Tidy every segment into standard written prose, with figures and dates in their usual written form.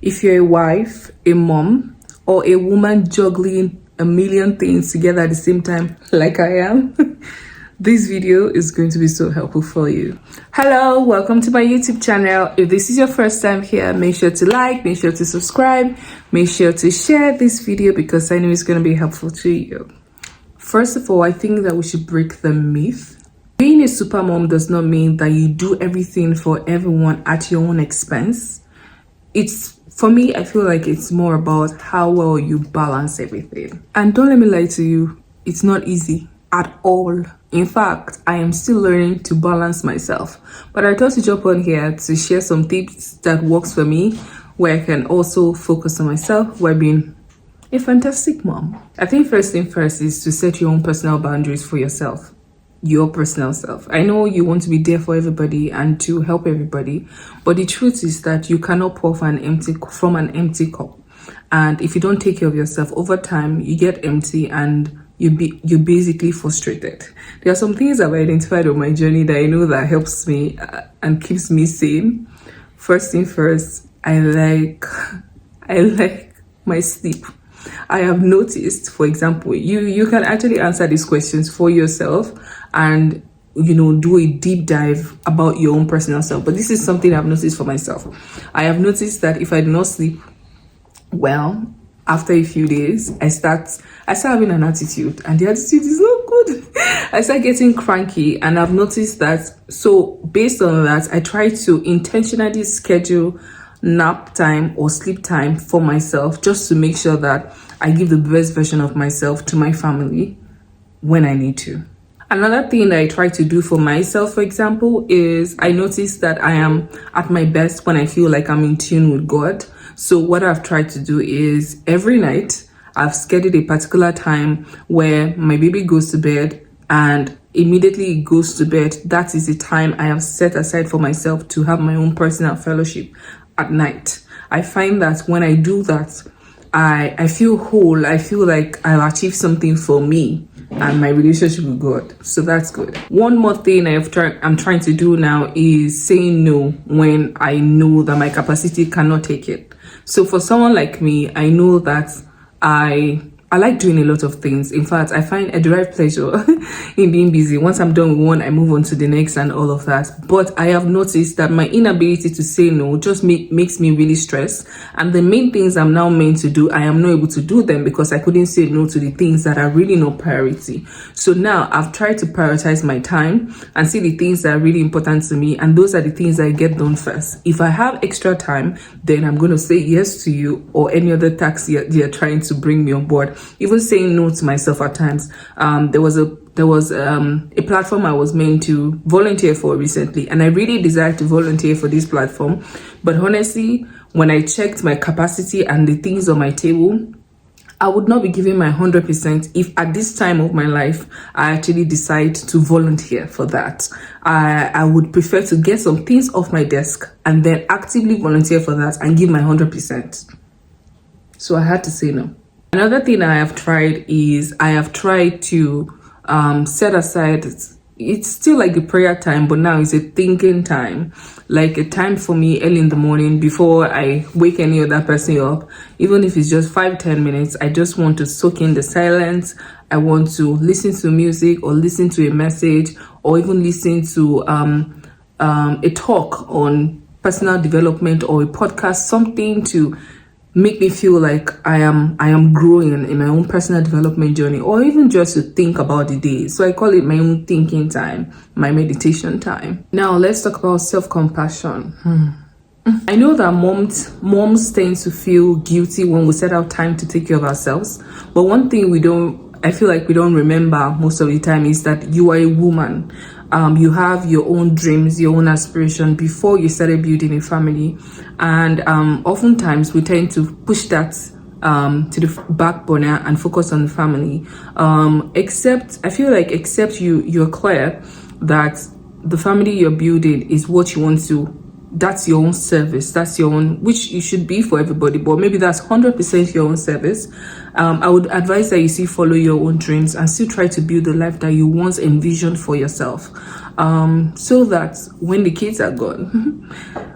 If you're a wife, a mom, or a woman juggling a million things together at the same time, like I am, this video is going to be so helpful for you. Hello, welcome to my YouTube channel. If this is your first time here, make sure to like, make sure to subscribe, make sure to share this video because I know it's going to be helpful to you. First of all, I think that we should break the myth. Being a super mom does not mean that you do everything for everyone at your own expense. For me, I feel like it's more about how well you balance everything. And don't let me lie to you, it's not easy at all. In fact, I am still learning to balance myself. But I thought to jump on here to share some tips that works for me, where I can also focus on myself while being a fantastic mom. I think first thing first is to set your own personal boundaries for yourself. Your personal self. I know you want to be there for everybody and to help everybody, but the truth is that you cannot pour from an empty cup. And if you don't take care of yourself, over time you get empty and you're basically frustrated. There are some things I've identified on my journey that I know that helps me and keeps me sane. First thing first, I like my sleep. I have noticed, for example, you can actually answer these questions for yourself and do a deep dive about your own personal self. But this is something I've noticed for myself. I have noticed that if I do not sleep well, after a few days, I start having an attitude, and the attitude is not good. I start getting cranky, and I've noticed that. So based on that, I try to intentionally schedule nap time or sleep time for myself, just to make sure that I give the best version of myself to my family when I need to. Another thing that I try to do for myself, for example, is I notice that I am at my best when I feel like I'm in tune with God. So what I've tried to do is every night I've scheduled a particular time where my baby goes to bed, and immediately it goes to bed, that is the time I have set aside for myself to have my own personal fellowship at night. I find that when I do that, I feel whole. I feel like I've achieved something for me and my relationship with God. So that's good. One more thing I'm trying to do now is saying no when I know that my capacity cannot take it. So for someone like me, I know that I like doing a lot of things. In fact, I derive pleasure in being busy. Once I'm done with one, I move on to the next and all of that. But I have noticed that my inability to say no just makes me really stressed. And the main things I'm now meant to do, I am not able to do them because I couldn't say no to the things that are really no priority. So now I've tried to prioritize my time and see the things that are really important to me. And those are the things that I get done first. If I have extra time, then I'm going to say yes to you or any other task you're trying to bring me on board. Even saying no to myself at times. There was a platform I was meant to volunteer for recently, and I really desired to volunteer for this platform. But honestly, when I checked my capacity and the things on my table, I would not be giving my 100% if at this time of my life I actually decide to volunteer for that. I would prefer to get some things off my desk and then actively volunteer for that and give my 100%. So I had to say no. Another thing I have tried is I have tried to set aside, it's still like a prayer time, but now it's a thinking time, like a time for me early in the morning before I wake any other person up. Even if it's just 5-10 minutes, I just want to soak in the silence. I want to listen to music or listen to a message or even listen to a talk on personal development or a podcast, something to make me feel like I am growing in my own personal development journey, or even just to think about the day. So I call it my own thinking time, my meditation time. Now let's talk about self-compassion. I know that moms tend to feel guilty when we set out time to take care of ourselves, but one thing I feel like we don't remember most of the time is that you are a woman. You have your own dreams, your own aspiration before you started building a family. And oftentimes we tend to push that to the back burner and focus on the family. Except you're clear that the family you're building is what you want to that's your own service, that's your own, which you should be for everybody, but maybe that's 100% your own service. I would advise that you still follow your own dreams and still try to build the life that you once envisioned for yourself, so that when the kids are gone,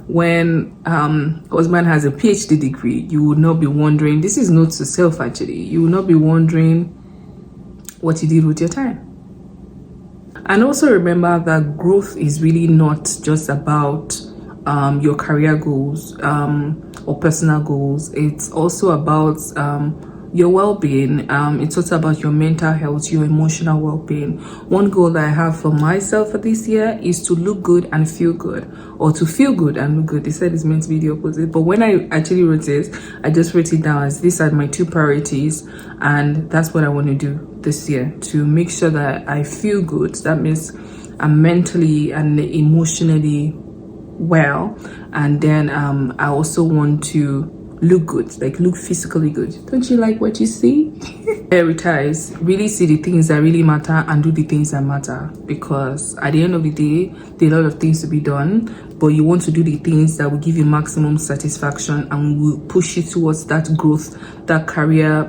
when husband has a PhD degree, you will not be wondering, this is not to self actually, you will not be wondering what you did with your time. And also remember that growth is really not just about your career goals or personal goals. It's also about your well-being. It's also about your mental health, your emotional well-being. One goal that I have for myself for this year is to look good and feel good, or to feel good and look good. They said it's meant to be the opposite, but when I actually wrote this, I just wrote it down as these are my two priorities, and that's what I want to do this year, to make sure that I feel good. That means I'm mentally and emotionally well, and then I also want to look good, like look physically good. Don't you like what you see? Prioritize, really see the things that really matter and do the things that matter, because at the end of the day, there are a lot of things to be done, but you want to do the things that will give you maximum satisfaction and will push you towards that growth, that career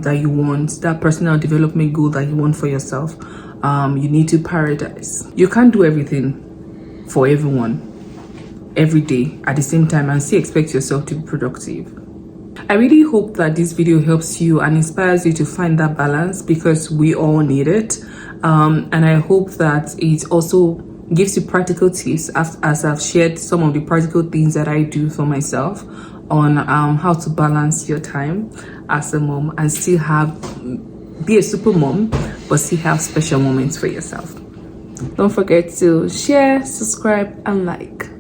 that you want, that personal development goal that you want for yourself. You need to prioritize. You can't do everything for everyone every day at the same time and still expect yourself to be productive. I really hope that this video helps you and inspires you to find that balance, because we all need it. And I hope that it also gives you practical tips, as I've shared some of the practical things that I do for myself on how to balance your time as a mom and still be a super mom, but still have special moments for yourself. Don't forget to share, subscribe, and like.